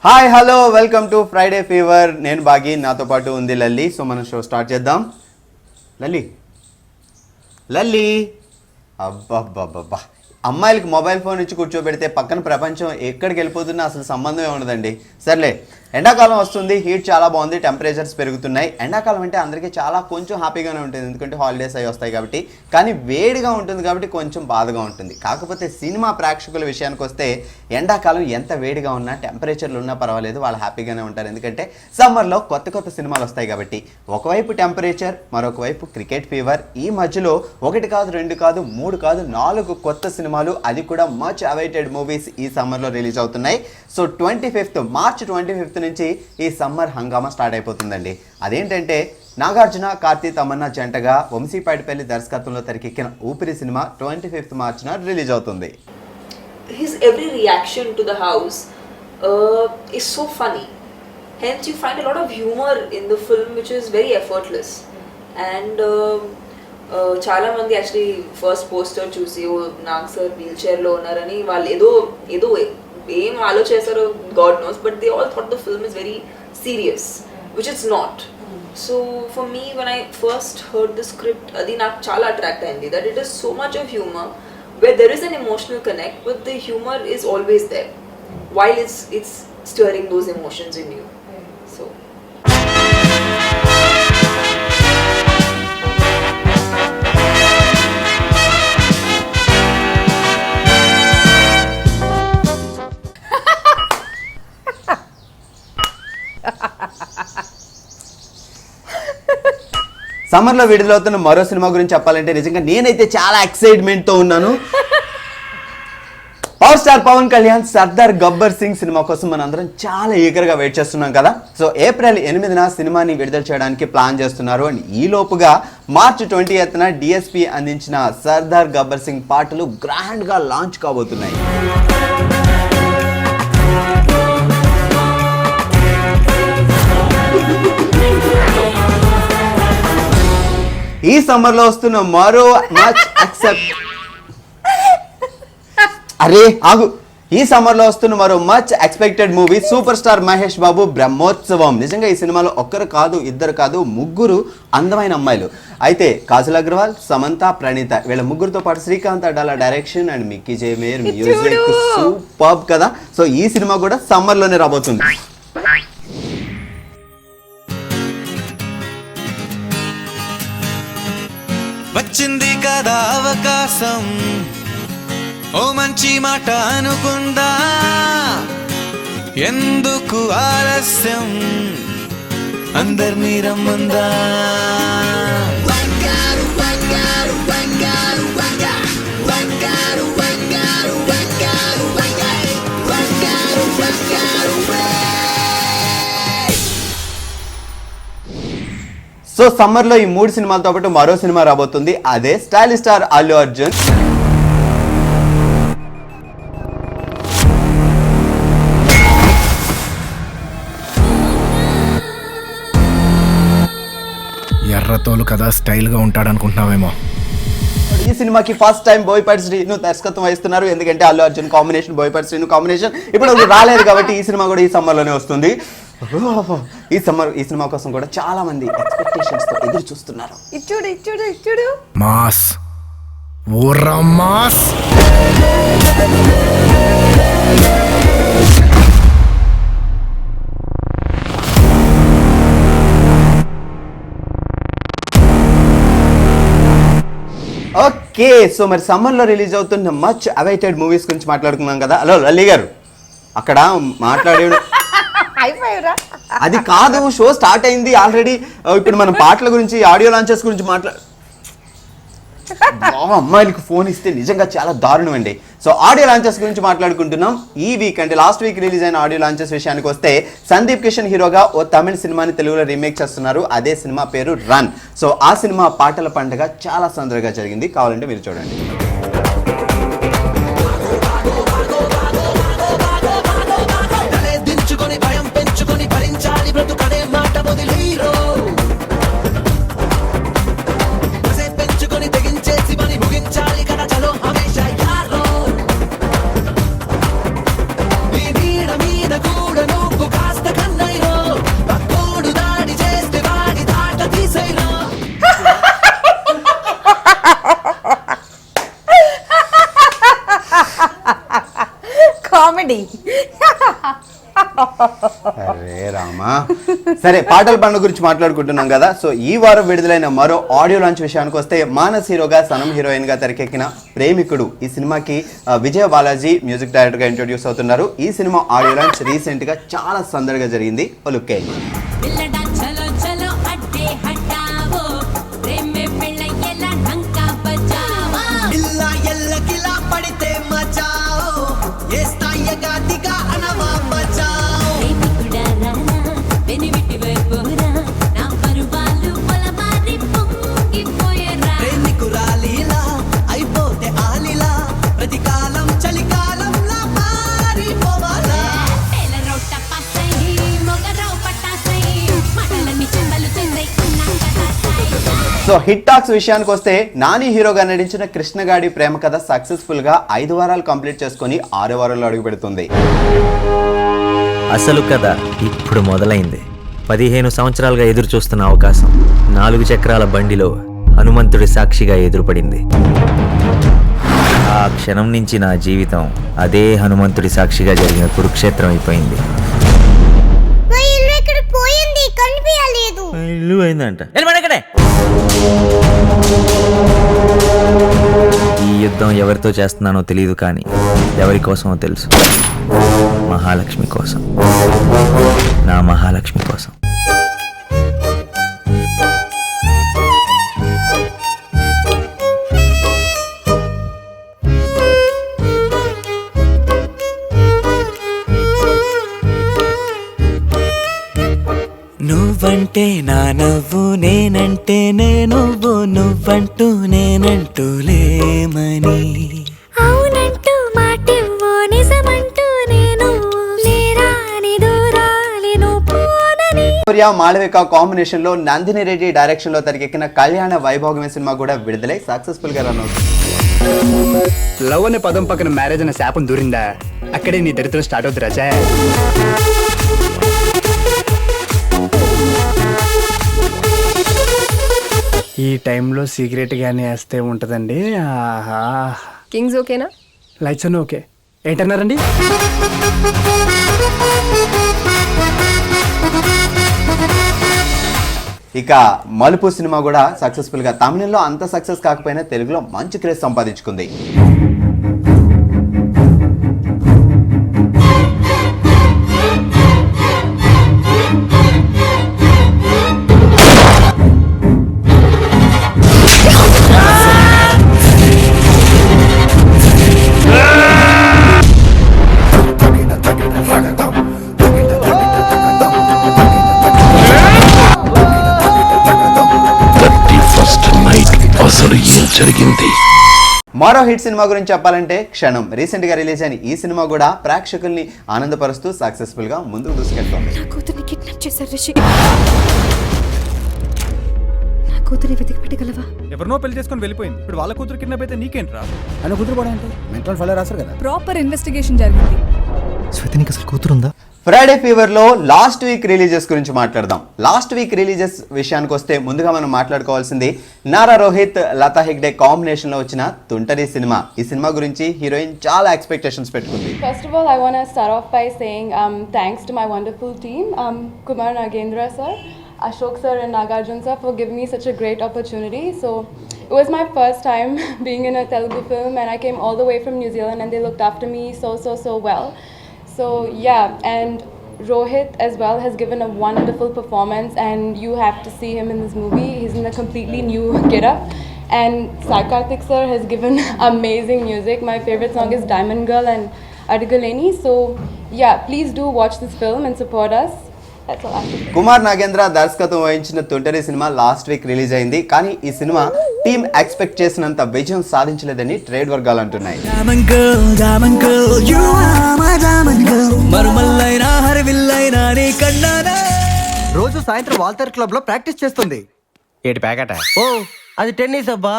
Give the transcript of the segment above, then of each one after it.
Hi hello welcome to Friday fever. నేను బాగి, నాతో పాటు ఉంది లల్లి. సో మనం షో స్టార్ట్ చేద్దాం. లల్లి లల్లి అబ్బబ్బబ్బబ్బా, అమ్మాయిలకి మొబైల్ ఫోన్ ఇచ్చి కూర్చోబెడితే పక్కన ప్రపంచం ఎక్కడికి వెళ్ళిపోతున్నా అసలు సంబంధమే ఉండదండి. సర్లే, ఎండాకాలం వస్తుంది, హీట్ చాలా బాగుంది, టెంపరేచర్స్ పెరుగుతున్నాయి. ఎండాకాలం అంటే అందరికీ చాలా కొంచెం హ్యాపీగానే ఉంటుంది, ఎందుకంటే హాలిడేస్ అవి వస్తాయి కాబట్టి. కానీ వేడిగా ఉంటుంది కాబట్టి కొంచెం బాధగా ఉంటుంది. కాకపోతే సినిమా ప్రేక్షకుల విషయానికి వస్తే ఎండాకాలం ఎంత వేడిగా ఉన్నా, టెంపరేచర్లు ఉన్నా పర్వాలేదు, వాళ్ళు హ్యాపీగానే ఉంటారు. ఎందుకంటే సమ్మర్లో కొత్త కొత్త సినిమాలు వస్తాయి కాబట్టి. ఒకవైపు టెంపరేచర్, మరొక వైపు క్రికెట్ ఫీవర్. ఈ మధ్యలో 1 కాదు 2 కాదు 3 కాదు 4 కొత్త సినిమాలు, అది కూడా మచ్ అవైటెడ్ మూవీస్ ఈ సమ్మర్లో రిలీజ్ అవుతున్నాయి. సో మార్చ్ 25 నుంచి ఈ సమ్మర్ హంగామా స్టార్ట్ అయిపోతుందండి. అదేంటంటే నాగార్జున, కార్తీ, తమన్నా జంటగా వంశీపాటిపల్లి దర్శకత్వంలో తెరకెక్కిన ఊపిరి సినిమా 25 మార్చిన రిలీజ్ అవుతుంది. His every reaction to the house is so funny. Hence you find a lot of humor in the film, which is very effortless. And చాలా మంది యాక్చువల్లీ ఫస్ట్ పోస్టర్ చూసి నాగ్ సార్ వీల్ చైర్లో ఉన్నారని వాళ్ళు ఏదో ఏం ఆలోచేశారో God knows, but they all thought the film is very serious, which it's not. So for me when I first heard the script, అది నాకు చాలా అట్రాక్ట్ అయింది, that it is so much of humour where there is an emotional connect, but the humor is always there while it's stirring those emotions in you. So సమ్మర్లో విడుదలవుతున్న మరో cinema గురించి చెప్పాలంటే నిజంగా నేనైతే చాలా ఎక్సైట్మెంట్తో ఉన్నాను. Power star Pawan Kalyan Sardar Gabbar Singh cinema కోసం మనందరం చాలా ఈగర్గా వెయిట్ చేస్తున్నాం కదా. సో ఏప్రిల్ 8న సినిమాని విడుదల చేయడానికి ప్లాన్ చేస్తున్నారు. అండ్ ఈ లోపుగా మార్చ్ 20న డిఎస్పి అందించిన సర్దార్ గబ్బర్ సింగ్ పాటలు గ్రాండ్గా లాంచ్ కాబోతున్నాయి. ఈ సమ్మర్లో వస్తున్న మరో much expected movie super star Mahesh Babu Brahmotsavam. నిజంగా ఈ సినిమాలో ఒక్కరు కాదు, ఇద్దరు కాదు, 3 అందమైన అమ్మాయిలు. అయితే కాజల్ అగర్వాల్, సమంత, ప్రణీత, వీళ్ళ ముగ్గురితో పాటు Srikanth Addala direction and Mickey J mayor music superb కదా. సో ఈ సినిమా కూడా సమ్మర్లోనే రాబోతుంది. వచ్చింది కదా అవకాశం, ఓ మంచి మాట అనుకుందా, ఎందుకు ఆలస్యం, అందరినీ రమ్మందా. సో సమ్మర్లో ఈ 3 సినిమాలతో పాటు మరో సినిమా రాబోతుంది, అదే స్టైలిష్ స్టార్ అల్లు అర్జున్. ఎర్రతోలు కదా స్టైల్గా ఉంటాడు అనుకుంటున్నావేమో. ఈ సినిమాకి ఫస్ట్ టైం బోయపాటి శ్రీను దర్శకత్వం వహిస్తున్నారు. ఎందుకంటే అల్లు అర్జున్ కాంబినేషన్, బోయపాటి శ్రీను కాంబినేషన్ ఇప్పుడు రాలేదు కాబట్టి ఈ సినిమా కూడా ఈ సమ్మర్లోనే వస్తుంది. ఈ సినిమా కోసం కూడా చాలా మంది ఎక్స్పెక్టేషన్స్ తో ఎదురు చూస్తున్నారు. ఇచ్చుడు మాస్ ఓరా మాస్. ఓకే, సో మరి సమ్మర్లో రిలీజ్ అవుతున్న మచ్ అవైటెడ్ మూవీస్ గురించి మాట్లాడుకున్నాం కదా. హలో లల్లి గారు, అక్కడ మాట్లాడే అది కాదు, షో స్టార్ట్ అయింది ఆల్రెడీ. ఇప్పుడు మనం పాటల గురించి, ఆడియో లాంచెస్ గురించి అమ్మాయిలకు ఫోన్ ఇస్తే నిజంగా చాలా దారుణం అండి. సో ఆడియో లాంచెస్ గురించి మాట్లాడుకుంటున్నాం. ఈ వీక్ అంటే లాస్ట్ వీక్ రిలీజ్ అయిన ఆడియో లాంచెస్ విషయానికి వస్తే సందీప్ కిషన్ హీరోగా ఓ తమిళ సినిమాని తెలుగులో రీమేక్ చేస్తున్నారు. అదే సినిమా పేరు రన్. సో ఆ సినిమా పాటల పండుగ చాలా సందడిగా జరిగింది, కావాలంటే మీరు చూడండి. కూడా నువ్వు కామెడీ. అరే రామా. సరే, పాటల పండుగ గురించి మాట్లాడుకుంటున్నాం కదా. సో ఈ వారం విడుదలైన మరో ఆడియో లాంచ్ విషయానికి వస్తే, మానస్ హీరోగా సనం హీరోయిన్ గా తెరకెక్కిన ప్రేమికుడు ఈ సినిమాకి విజయ బాలాజీ మ్యూజిక్ డైరెక్టర్ గా ఇంట్రొడ్యూస్ అవుతున్నారు. ఈ సినిమా ఆడియో లాంచ్ రీసెంట్ గా చాలా సందడిగా జరిగింది. ఓ లుక్ వేయండి. సో హిట్ టాక్స్ విషయానికి వస్తే, నాని హీరోగా నటించిన కృష్ణగాడి ప్రేమ కథ సక్సెస్ఫుల్ గా 5 వారాలు కంప్లీట్ చేసుకుని 6వ వారంలో అడుగు పెడుతుంది. అసలు కథ ఇప్పుడు మొదలైంది. 15 సంవత్సరాలుగా ఎదురు చూస్తున్న అవకాశం 4 చక్రాల బండిలో హనుమంతుడి సాక్షిగా ఎదురుపడింది. ఆ క్షణం నుంచి నా జీవితం అదే హనుమంతుడి సాక్షిగా జరిగిన కురుక్షేత్రం అయిపోయింది. ఇల్లు అయిందంట. ఈ యుద్ధం ఎవరితో చేస్తున్నానో తెలియదు, కానీ ఎవరి కోసమో తెలుసు. మహాలక్ష్మి కోసం, నా మహాలక్ష్మి కోసం. నువ్వంటే నా నవ్వు, నేనంటే నేనువ్వు, నువ్వంటూ నేనంటూ లేమని. అవునంటూ మాటివ్వు, నిజమంటూ నేను లేరాని దూరాలి నువ్వు పోనని. మాళవిక కాంబినేషన్ లో నందిని రెడ్డి డైరెక్షన్ లో తెరకెక్కిన కళ్యాణ వైభోగమే సినిమా కూడా విడుదలై సక్సెస్ఫుల్ గా రన్ అవుతుంది. లవ్ అనే పదం పక్కన మ్యారేజ్ అనే శాపం దూరిందా, అక్కడే నీ దరిద్రం స్టార్ట్ అవుతుంది రాజా. ఈ టైంలో సీక్రెట్ గానే వేస్తే ఉంటదండి. ఆహా, కింగ్స్ ఓకేనా? లైట్స్ అన్నీ ఓకే. ఏంటన్నారండి? ఇక మలుపు సినిమా కూడా సక్సెస్ఫుల్ గా తమిళంలో అంత సక్సెస్ కాకపోయినా తెలుగులో మంచి క్రేజ్ సంపాదించుకుంది. మరో హిట్ సినిమా గురించి చెప్పాలంటే క్షణం. రీసెంట్ గా రిలీజ్ అయిన ఈ సినిమా కూడా ప్రేక్షకుల్ని ఆనందపరుస్తూ సక్సెస్ఫుల్ గా ముందుకు దూసుకెళ్తోంది. నా కూతుర్ని కిడ్నాప్ చేశారు రిషి. నా కూతుర్ని వెతికి పెట్టగలవా? ఎవరినో పెళ్లి చేసుకొని వెళ్ళిపోయింది. ఇప్పుడు వాళ్ళ కూతురు కిడ్నాప్ అయితే నీకేంట్రా? అన్న కూతురు కూడా అంటే మెంటల్ ఫాలో రాశారు కదా. ప్రాపర్ ఇన్వెస్టిగేషన్ జరిగింది. శ్వేతనికి అసలు కూతురుందా? ఫ్రైడే ఫీవర్ లో లాస్ట్ వీక్ రిలీజెస్ గురించి మాట్లాడదాం. లాస్ట్ వీక్ రిలీజెస్ విషయానికి వస్తే ముందుగా మనం మాట్లాడుకోవాల్సింది నారా రోహిత్, లతా హెగ్డే కాంబినేషన్ లో వచ్చిన తుంటరి సినిమా. ఈ సినిమా గురించి హీరోయిన్ చాలా ఎక్స్పెక్టేషన్స్ పెట్టుకుంది. First of all, I want to start off by saying thanks to my wonderful team, Kumar Nagendra sir, Ashok sir and Nagarjun sir for giving me such a great opportunity. So it was my first time being in a Telugu film, and I came all the way from New Zealand and they looked after me so well. So yeah, and Rohit as well has given a wonderful performance, and you have to see him in this movie. He's in a completely new getup. And Sai Karthik sir has given amazing music. My favorite song is Diamond Girl and Adigaleni. So yeah, please do watch this film and support us. That's all I have to say. Kumar Nagendra దర్శకత్వం వహించిన తుంటరి cinema last week release అయింది. కానీ ఈ cinema team expect చేసినంత విజయం సాధించలేదని trade వర్గాలు అంటున్నాయి. రోజు సాయంత్రం వాల్తర్ క్లబ్ లో ప్రాక్టీస్ చేస్తుంది. ఏటి ప్యాకెట? ఓ, అది టెన్నిస్ అబ్బా.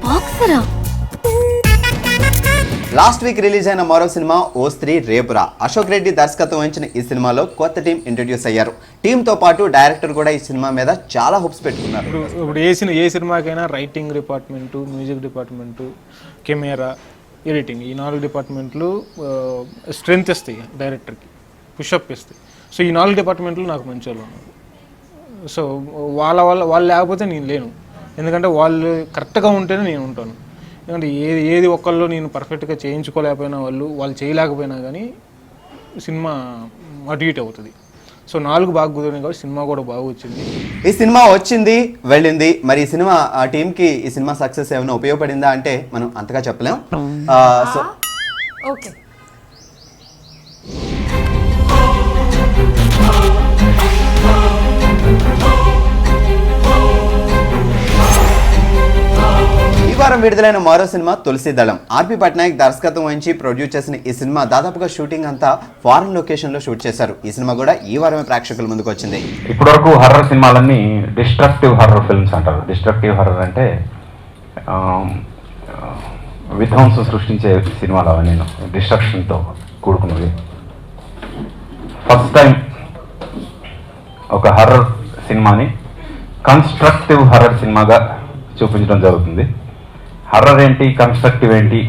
బాక్సరా? లాస్ట్ వీక్ రిలీజ్ అయిన మరో సినిమా ఓ స్త్రీ రేపురా. అశోక్ రెడ్డి దర్శకత్వం వహించిన ఈ సినిమాలో కొత్త టీం ఇంట్రడ్యూస్ అయ్యారు. టీంతో పాటు డైరెక్టర్ కూడా ఈ సినిమా మీద చాలా హోప్స్ పెట్టుకున్నారు. ఇప్పుడు ఏ సినిమాకైనా writing department, music department, camera editing, ఈ 4 డిపార్ట్మెంట్లు స్ట్రెంగ్త్ ఇస్తాయి డైరెక్టర్కి, పుషప్ ఇస్తాయి. సో ఈ 4 డిపార్ట్మెంట్లు నాకు మంచి వాళ్ళు ఉన్నారు. సో వాళ్ళు లేకపోతే నేను లేను, ఎందుకంటే వాళ్ళు కరెక్ట్గా ఉంటేనే నేను ఉంటాను. ఎందుకంటే ఏది ఒక్కళ్ళు నేను పర్ఫెక్ట్గా చేయించుకోలేకపోయినా వాళ్ళు చేయలేకపోయినా కానీ సినిమా అటు ఇటు అవుతుంది. సో 4 బాగా కుదిరినాయి కాబట్టి సినిమా కూడా బాగా వచ్చింది. ఈ సినిమా వచ్చింది, వెళ్ళింది. మరి ఈ సినిమా ఆ టీంకి ఈ సినిమా సక్సెస్ ఏమైనా ఉపయోగపడిందా అంటే మనం అంతగా చెప్పలేం. సో ఓకే, ఈ వారం విడుదలైన మరో సినిమా తులసి దళం. ఆర్పి పట్నాయక్ దర్శకత్వం వహించి ప్రొడ్యూస్ చేసిన ఈ సినిమా దాదాపుగా షూటింగ్ అంతా ఫారెన్ లొకేషన్లో షూట్ చేశారు. ఈ సినిమా కూడా ఈ వారమే ప్రేక్షకుల ముందుకు వచ్చింది. ఇప్పటివరకు హర్రర్ సినిమాలన్నీ డిస్ట్రక్టివ్ హర్రర్ ఫిల్మ్స్ అంటారు. డిస్ట్రక్టివ్ హర్రర్ అంటే విధ్వంసం సృష్టించే సినిమాలు అవన్నీ, డిస్ట్రక్షన్తో కూడుకున్నవి. ఫస్ట్ టైం ఒక హర్రర్ సినిమాని కన్స్ట్రక్టివ్ హర్రర్ సినిమాగా చూపించడం జరుగుతుంది. హర్రర్ ఏంటి, కన్స్ట్రక్టివ్ ఏంటి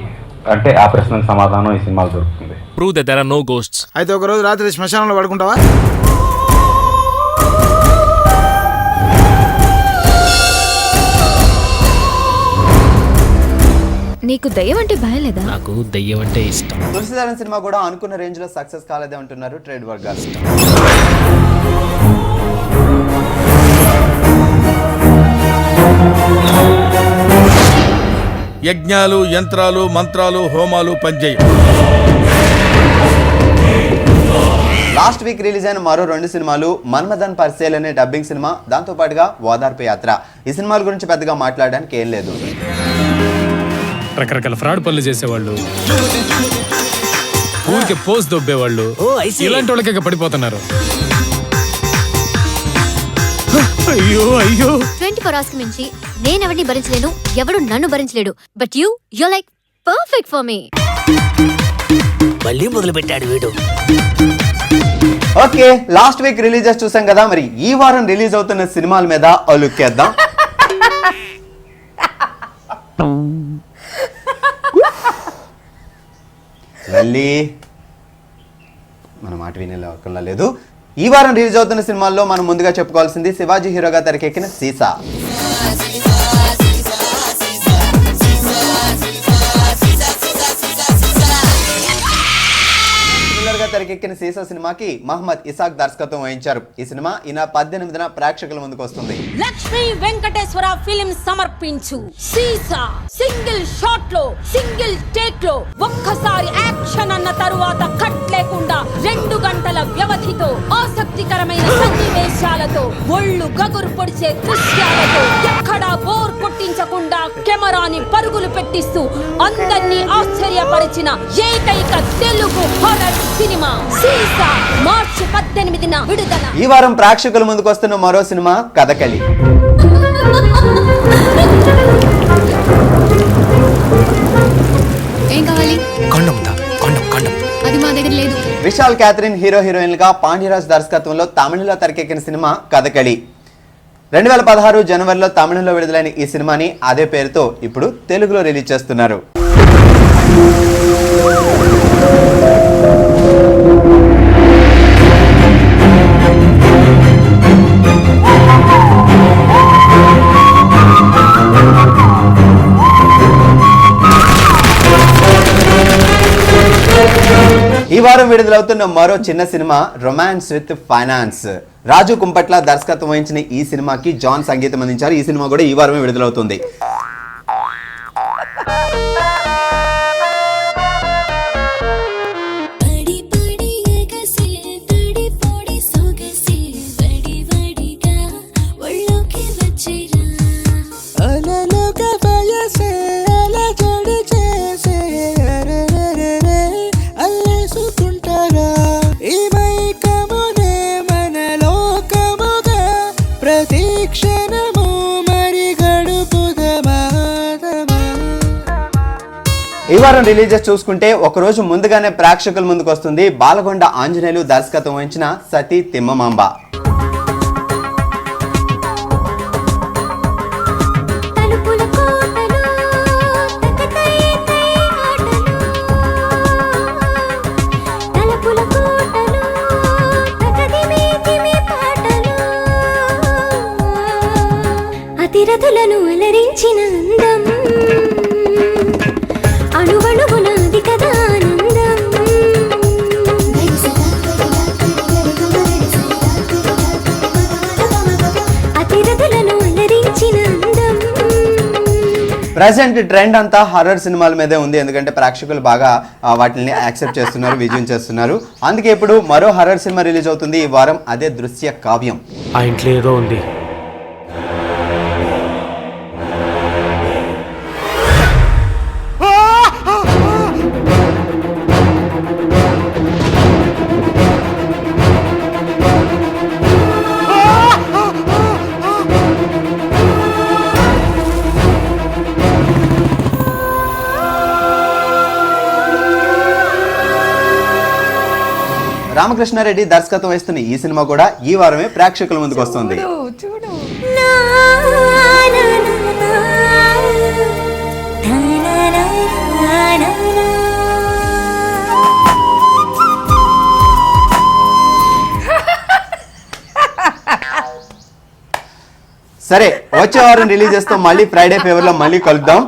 అంటే ఆ ప్రశ్నకు సమాధానం ఈ సినిమాలో దొరుకుతుంది. Prove that there are no ghosts. అయితే ఒక రోజు రాత్రి శ్మశానంలో పడుకుంటావా? నీకు దయ్యం అంటే భయం లేదా? నాకు దయ్యం అంటే ఇష్టం. తులసి దళం సినిమా కూడా అనుకున్న రేంజ్ లో సక్సెస్ కాలేదే అంటున్నారు ట్రేడ్ వర్గాలు. యజ్ఞాలు, యంత్రాలు, మంత్రాలు, హోమాలు పనిచేయ. లాస్ట్ వీక్ రిలీజ్ అయిన మరో 2 సినిమాలు మన్మథన్ పర్సేల్ అనే డబ్బింగ్ సినిమా, దాంతో పాటుగా ఓదార్పు యాత్ర. ఈ సినిమాల గురించి పెద్దగా మాట్లాడడానికి ఏం లేదు. రకరకాల ఫ్రాడ్ పనులు చేసేవాళ్ళు, ఊరికి పోస్ట్ దొబ్బేవాళ్ళు, ఇలాంటి వాళ్ళకే పడిపోతున్నారు. అయ్యో అయ్యో 24 hours కి మించి నేనెవరిని భరించలేను, ఎవడు నన్ను భరించలేడు. But you like perfect for me. మళ్ళీ మొదలు పెట్టాడు వీడు. ఓకే, లాస్ట్ వీక్ రిలీజెస్ చూసాం కదా, మరి ఈ వారం రిలీజ్ అవుతున్న సినిమాల మీద ఓ లుక్ వేద్దాం. లల్లి మన మాట వినేలా లేదు. ఈ వారం రిలీజ్ అవుతున్న సినిమాల్లో మనం ముందుగా చెప్పుకోవాల్సింది శివాజీ హీరోగా తెరకెక్కిన సీసా. తెరకెక్కిన సీసా సినిమాకి మహమ్మద్ ఇసాక్ దర్శకత్వం వహించారు. ఈ సినిమా ఈ 18న ప్రేక్షకుల ముందుకు వస్తుంది. లక్ష్మీ వెంకటేశ్వర ఫిల్మ్ సమర్పించు సీసా. సింగిల్ షాట్ లో, సింగిల్ టేక్ లో, ఒక్కసారి యాక్షన్ అన్న తరువాత కట్ లేకుండా 2 గంటల వ్యవధితో ఆసక్తికరమైన సన్నివేశాలతో, ఒళ్ళు గగురు పొడిచే దృశ్యాలతో, ఎక్కడా బోర్ కొట్టించకుండా కెమెరాని పరుగులు పెట్టిస్తూ అందరినీ ఆశ్చర్యపరిచిన ఏకైక తెలుగు హారర్ సినిమా సీసా. మార్చి 18న విడుదల. ఈ వారం ప్రేక్షకుల ముందుకు వస్తున్న మరో సినిమా కథకళి. ఏం కావాలి? కొండం అది మా దగ్గర లేదు. విశాల్, క్యాథరిన్ హీరోయిన్లుగా పాండ్యరాజ్ దర్శకత్వంలో తమిళలో తెరకెక్కిన సినిమా కథకళి. 2016 జనవరిలో తమిళంలో విడుదలైన ఈ సినిమాని అదే పేరుతో ఇప్పుడు తెలుగులో రిలీజ్ చేస్తున్నారు. ఈ వారం విడుదలవుతున్న మరో చిన్న సినిమా రొమాన్స్ విత్ ఫైనాన్స్. రాజు కుంపట్ల దర్శకత్వం వహించిన ఈ సినిమాకి జాన్ సంగీతం అందించారు. ఈ సినిమా కూడా ఈ వారమే విడుదలవుతుంది. ఈ వారం రిలీజెస్ చూసుకుంటే ఒకరోజు ముందుగానే ప్రేక్షకుల ముందుకు వస్తుంది బాలకొండ ఆంజనేయులు దర్శకత్వం వహించిన సతీ తిమ్మమాంబ. అతిరథులను అలరించిన అందం అణువణువునాది కదా ఆనందం అతిరథులను అలరించిన అందం. ప్రజెంట్ ట్రెండ్ అంతా హర్రర్ సినిమాల మీదే ఉంది, ఎందుకంటే ప్రేక్షకులు బాగా వాటిని యాక్సెప్ట్ చేస్తున్నారు, విజయం చేస్తున్నారు. అందుకే ఇప్పుడు మరో హర్రర్ సినిమా రిలీజ్ అవుతుంది ఈ వారం, అదే దృశ్య కావ్యం. ఆ ఇంట్లో ఏదో ఉంది. రామకృష్ణారెడ్డి దర్శకత్వం వహిస్తున్న ఈ సినిమా కూడా ఈ వారమే ప్రేక్షకుల ముందుకు వస్తుంది. సరే, వచ్చే వారం రిలీజ్ చేస్తాం. మళ్ళీ ఫ్రైడే ఫీవర్ లో మళ్ళీ కలుద్దాం.